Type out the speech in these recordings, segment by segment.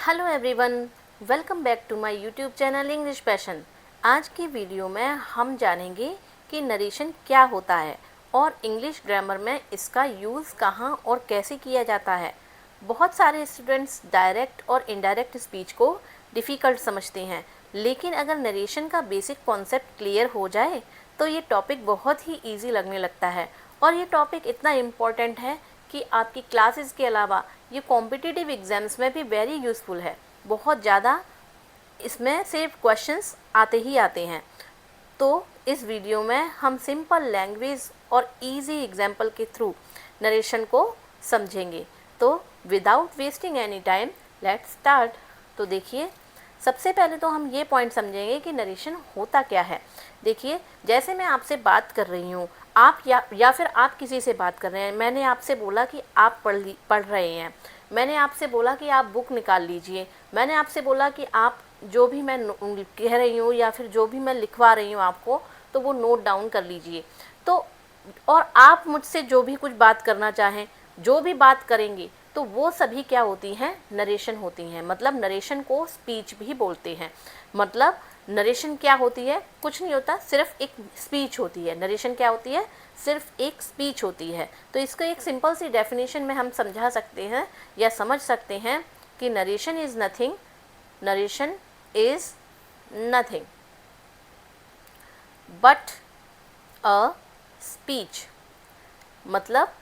Hello everyone, welcome back to my YouTube channel English Passion. आज की video में हम जानेंगे कि नरेशन क्या होता है और इंग्लिश ग्रामर में इसका यूज़ कहाँ और कैसे किया जाता है। बहुत सारे स्टूडेंट्स डायरेक्ट और इनडायरेक्ट स्पीच को डिफ़िकल्ट समझते हैं, लेकिन अगर नरेशन का बेसिक कॉन्सेप्ट क्लियर हो जाए तो ये टॉपिक बहुत ही ईजी लगने लगता है। और ये टॉपिक इतना इम्पॉर्टेंट है कि आपकी क्लासेस के अलावा ये कॉम्पिटिटिव एग्ज़ाम्स में भी वेरी यूज़फुल है। बहुत ज़्यादा इसमें से क्वेश्चंस आते ही आते हैं। तो इस वीडियो में हम सिंपल लैंग्वेज और इजी एग्जाम्पल के थ्रू नरेशन को समझेंगे। तो without wasting any time let's start. तो देखिए, सबसे पहले तो हम ये पॉइंट समझेंगे कि नरेशन होता क्या है। देखिए, जैसे मैं आपसे बात कर रही हूँ, आप या फिर आप किसी से बात कर रहे हैं। मैंने आपसे बोला कि आप पढ़ रहे हैं। मैंने आपसे बोला कि आप बुक निकाल लीजिए। मैंने आपसे बोला कि आप जो भी मैं कह रही हूँ या फिर जो भी मैं लिखवा रही हूँ आपको, तो वो नोट डाउन कर लीजिए। तो और आप मुझसे जो भी कुछ बात करना चाहें, जो भी बात करेंगे, तो वो सभी क्या होती हैं, नरेशन होती हैं। मतलब नरेशन को स्पीच भी बोलते हैं। मतलब नरेशन क्या होती है, कुछ नहीं होता, सिर्फ एक स्पीच होती है। नरेशन क्या होती है, सिर्फ एक स्पीच होती है। तो इसको एक सिंपल सी डेफिनेशन में हम समझा सकते हैं या समझ सकते हैं कि narration is nothing, narration is nothing but a speech. मतलब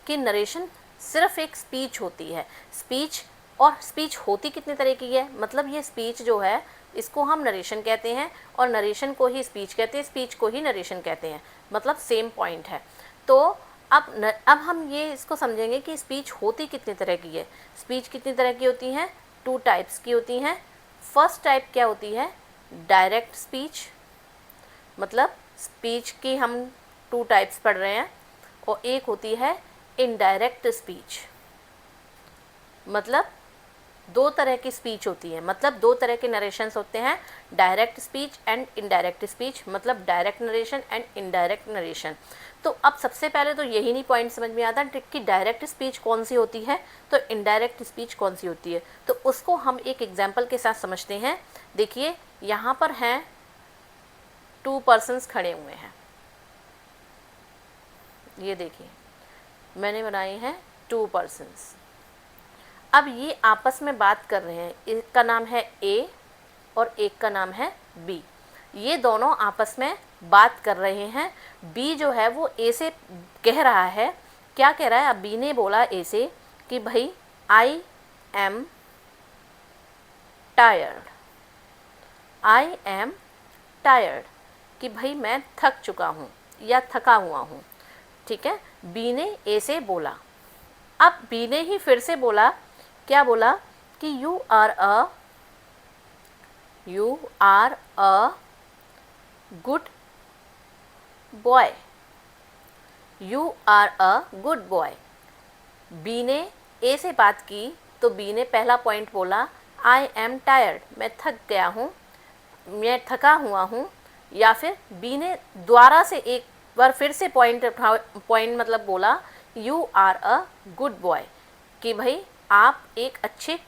कि नरेशन सिर्फ एक स्पीच होती है। स्पीच, और स्पीच होती कितने तरह की है, मतलब ये स्पीच जो है इसको हम नरेशन कहते हैं और नरेशन को ही स्पीच कहते हैं, स्पीच को ही नरेशन कहते हैं। मतलब सेम पॉइंट है। तो अब हम ये इसको समझेंगे कि स्पीच होती कितने तरह की है। स्पीच कितनी तरह की होती हैं, 2 टाइप्स की होती हैं। फर्स्ट टाइप क्या होती है, डायरेक्ट स्पीच। मतलब स्पीच की हम 2 टाइप्स पढ़ रहे हैं। और एक होती है इनडायरेक्ट स्पीच। मतलब 2 तरह की स्पीच होती है, मतलब 2 तरह के नरेशंस होते हैं, direct speech and indirect speech. मतलब direct narration and indirect narration. तो अब सबसे पहले तो यही नहीं पॉइंट समझ में आता कि डायरेक्ट स्पीच कौन सी होती है, तो इनडायरेक्ट स्पीच कौन सी होती है। तो उसको हम एक एग्जाम्पल के साथ समझते हैं। देखिए, यहाँ पर हैं 2 पर्सन्स खड़े हुए हैं। ये देखिए, मैंने बनाए हैं 2 पर्सन्स। अब ये आपस में बात कर रहे हैं। एक का नाम है ए और एक का नाम है बी। ये दोनों आपस में बात कर रहे हैं। बी जो है वो ए से कह रहा है, क्या कह रहा है, अब बी ने बोला ए से कि भाई I am tired, I am tired, कि भाई मैं थक चुका हूँ या थका हुआ हूँ। ठीक है, बी ने ए से बोला। अब बी ने ही फिर से बोला, क्या बोला कि you are a good boy, you are a good boy. B ने ए से बात की तो बी ने पहला पॉइंट बोला आई एम टायर्ड, मैं थक गया हूँ, मैं थका हुआ हूँ। या फिर बी ने दोबारा से एक बार फिर से पॉइंट मतलब बोला you are a good boy, कि भाई आप एक अच्छे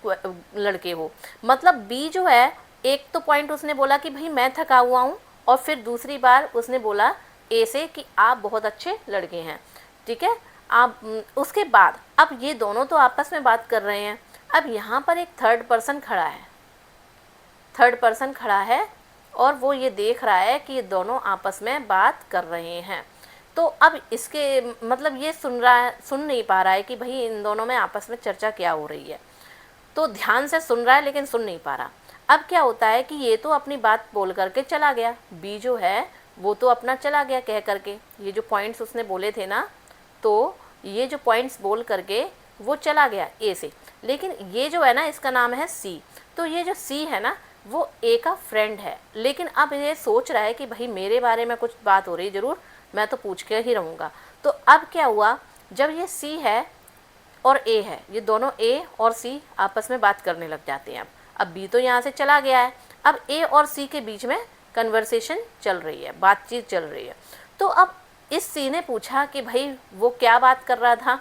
लड़के हो। मतलब बी जो है, एक तो पॉइंट उसने बोला कि भाई मैं थका हुआ हूँ, और फिर दूसरी बार उसने बोला ए से कि आप बहुत अच्छे लड़के हैं। ठीक है, आप उसके बाद अब ये दोनों तो आपस में बात कर रहे हैं। अब यहाँ पर एक थर्ड पर्सन खड़ा है, थर्ड पर्सन खड़ा है और वो ये देख रहा है कि ये दोनों आपस में बात कर रहे हैं। तो अब इसके मतलब ये सुन नहीं पा रहा है कि भाई इन दोनों में आपस में चर्चा क्या हो रही है। तो ध्यान से सुन रहा है लेकिन सुन नहीं पा रहा। अब क्या होता है कि ये तो अपनी बात बोल करके चला गया, बी जो है वो तो अपना चला गया कह करके, ये जो पॉइंट्स उसने बोले थे ना, तो ये जो पॉइंट्स बोल करके वो चला गया ए से। लेकिन ये जो है ना, इसका नाम है सी। तो ये जो सी है ना, वो ए का फ्रेंड है। लेकिन अब ये सोच रहा है कि भाई मेरे बारे में कुछ बात हो रही ज़रूर, मैं तो पूछ के ही रहूँगा। तो अब क्या हुआ, जब ये सी है और ए है, ये दोनों ए और सी आपस में बात करने लग जाते हैं। अब बी तो यहाँ से चला गया है, अब ए और सी के बीच में कन्वर्सेशन चल रही है, बातचीत चल रही है। तो अब इस सी ने पूछा कि भाई वो क्या बात कर रहा था,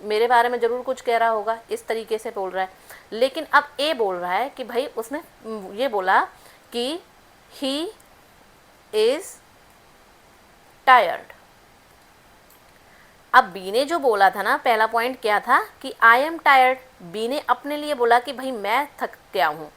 मेरे बारे में ज़रूर कुछ कह रहा होगा, इस तरीके से बोल रहा है। लेकिन अब ए बोल रहा है कि भाई उसने ये बोला कि ही इज़ टायर्ड। अब बी ने जो बोला था ना, पहला पॉइंट क्या था कि आई एम टायर्ड, बी ने अपने लिए बोला कि भाई मैं थक गया हूँ।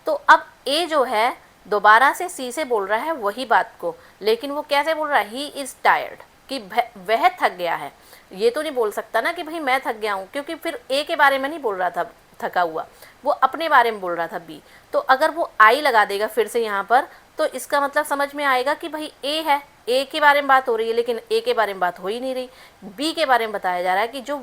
तो अब ए जो है दोबारा से सी से बोल रहा है वही बात को, लेकिन वो कैसे बोल रहा है, ही इज़ टायर्ड, कि वह थक गया है। ये तो नहीं बोल सकता ना कि भाई मैं थक गया हूँ, क्योंकि फिर ए के बारे में नहीं बोल रहा था थका हुआ, वो अपने बारे में बोल रहा था बी। तो अगर वो आई लगा देगा फिर से यहाँ पर, तो इसका मतलब समझ में आएगा कि भाई ए है, ए के बारे में बात हो रही है, लेकिन ए के बारे में बात हो ही नहीं रही, बी के बारे में बताया जा रहा है कि जो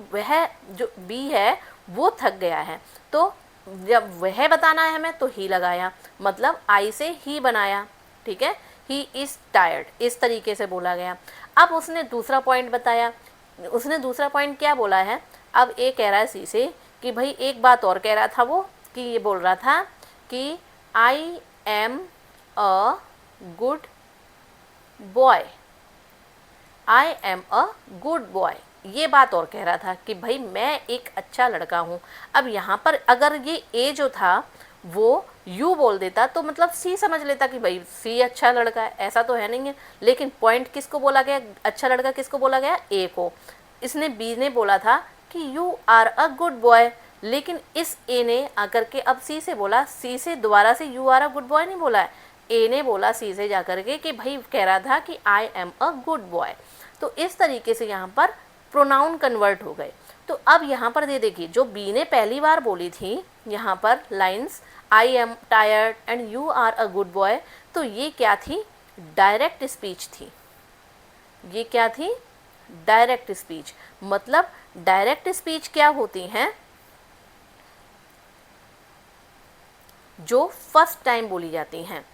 बी है वो थक गया है। तो जब वह बताना है हमें तो ही लगाया, मतलब आई से ही बनाया, ठीक है, ही इज़ टायर्ड, इस तरीके से बोला गया। अब उसने दूसरा पॉइंट बताया, उसने दूसरा पॉइंट क्या बोला है, अब ए कह रहा है सी से कि भाई एक बात और कह रहा था वो, कि ये बोल रहा था कि I am a good boy, I am a good boy, ये बात और कह रहा था कि भाई मैं एक अच्छा लड़का हूँ। अब यहाँ पर अगर ये ए जो था वो यू बोल देता तो मतलब सी समझ लेता कि भाई सी अच्छा लड़का है, ऐसा तो है नहीं है। लेकिन पॉइंट किसको बोला गया, अच्छा लड़का किसको बोला गया, ए को। इसने बी ने बोला था कि you are a good boy, लेकिन इस ए ने आकर के अब सी से बोला, सी से दोबारा से you are a good boy नहीं बोला है, ए ने बोला सी से जाकर के कि भाई कह रहा था कि I am a good boy. तो इस तरीके से यहाँ पर प्रोनाउन कन्वर्ट हो गए। तो अब यहाँ पर दे देखिए, जो बी ने पहली बार बोली थी यहाँ पर lines, I am tired and you are a good boy, तो ये क्या थी, डायरेक्ट स्पीच थी। ये क्या थी, डायरेक्ट स्पीच। मतलब डायरेक्ट स्पीच क्या होती हैं, जो फर्स्ट टाइम बोली जाती हैं।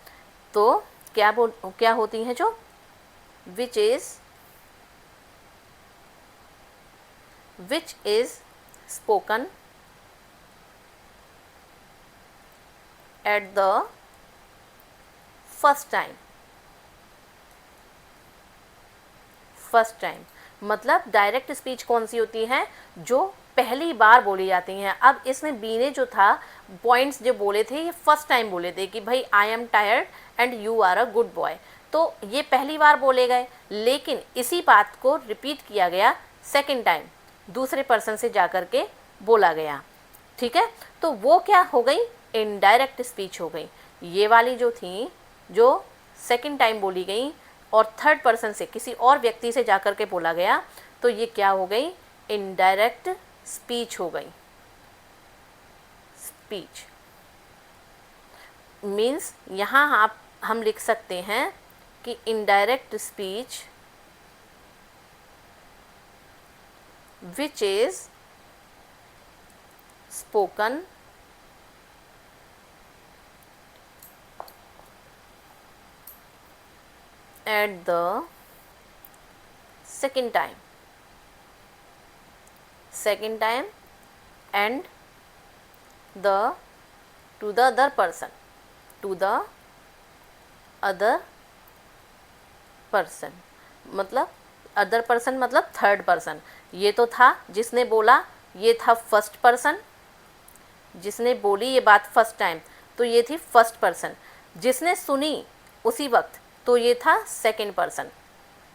तो क्या होती हैं, जो which is spoken at the first time. मतलब डायरेक्ट स्पीच कौन सी होती है, जो पहली बार बोली जाती हैं। अब इसमें बी ने जो था पॉइंट्स जो बोले थे, ये फर्स्ट टाइम बोले थे कि भाई I am tired and you are a good boy, तो ये पहली बार बोले गए। लेकिन इसी बात को रिपीट किया गया सेकंड टाइम, दूसरे पर्सन से जाकर के बोला गया, ठीक है। तो वो क्या हो गई, इनडायरेक्ट स्पीच हो गई। ये वाली जो थी, जो सेकंड टाइम बोली गई और थर्ड पर्सन से, किसी और व्यक्ति से जाकर के बोला गया, तो ये क्या हो गई, इनडायरेक्ट स्पीच हो गई। स्पीच मीन्स यहाँ हम लिख सकते हैं कि indirect speech which is spoken at the second time and to the other person, मतलब अदर पर्सन मतलब थर्ड पर्सन। ये तो था जिसने बोला, ये था फर्स्ट पर्सन, जिसने बोली ये बात फर्स्ट टाइम, तो ये थी फर्स्ट पर्सन। जिसने सुनी उसी वक्त, तो ये था सेकंड पर्सन।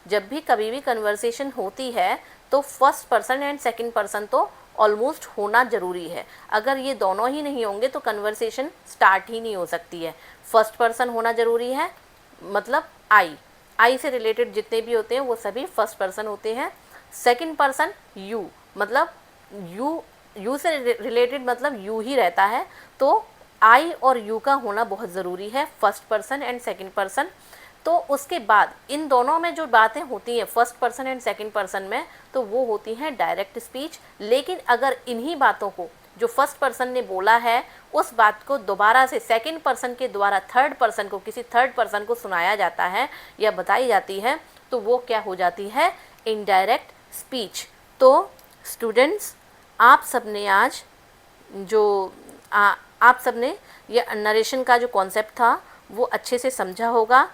जब भी कभी भी कन्वर्सेशन होती है तो first person and second person तो ऑलमोस्ट होना ज़रूरी है। अगर ये दोनों ही नहीं होंगे तो कन्वर्सेशन स्टार्ट ही नहीं हो सकती है। फर्स्ट पर्सन होना ज़रूरी है, मतलब आई से रिलेटेड जितने भी होते हैं वो सभी फर्स्ट पर्सन होते हैं। सेकंड पर्सन यू, मतलब यू से रिलेटेड मतलब यू ही रहता है, तो आई और यू का होना बहुत ज़रूरी है, first person and second person. तो उसके बाद इन दोनों में जो बातें होती हैं first person and second person में, तो वो होती हैं डायरेक्ट स्पीच। लेकिन अगर इन्हीं बातों को जो फर्स्ट पर्सन ने बोला है, उस बात को दोबारा से सेकंड पर्सन के द्वारा थर्ड पर्सन को, किसी थर्ड पर्सन को सुनाया जाता है या बताई जाती है, तो वो क्या हो जाती है, इनडायरेक्ट स्पीच। तो स्टूडेंट्स, आप सबने आज जो आप सबने ये नरेशन का जो कॉन्सेप्ट था वो अच्छे से समझा होगा।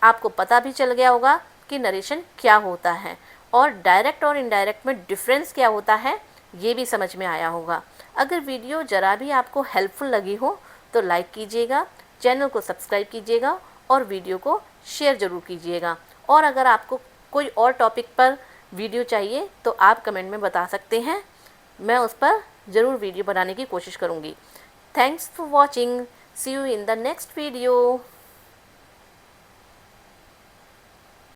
आपको पता भी चल गया होगा कि नरेशन क्या होता है और डायरेक्ट और इनडायरेक्ट में डिफरेंस क्या होता है, ये भी समझ में आया होगा। अगर वीडियो ज़रा भी आपको हेल्पफुल लगी हो तो लाइक कीजिएगा, चैनल को सब्सक्राइब कीजिएगा और वीडियो को शेयर ज़रूर कीजिएगा। और अगर आपको कोई और टॉपिक पर वीडियो चाहिए तो आप कमेंट में बता सकते हैं, मैं उस पर ज़रूर वीडियो बनाने की कोशिश करूँगी। Thanks for watching, see you in the next video.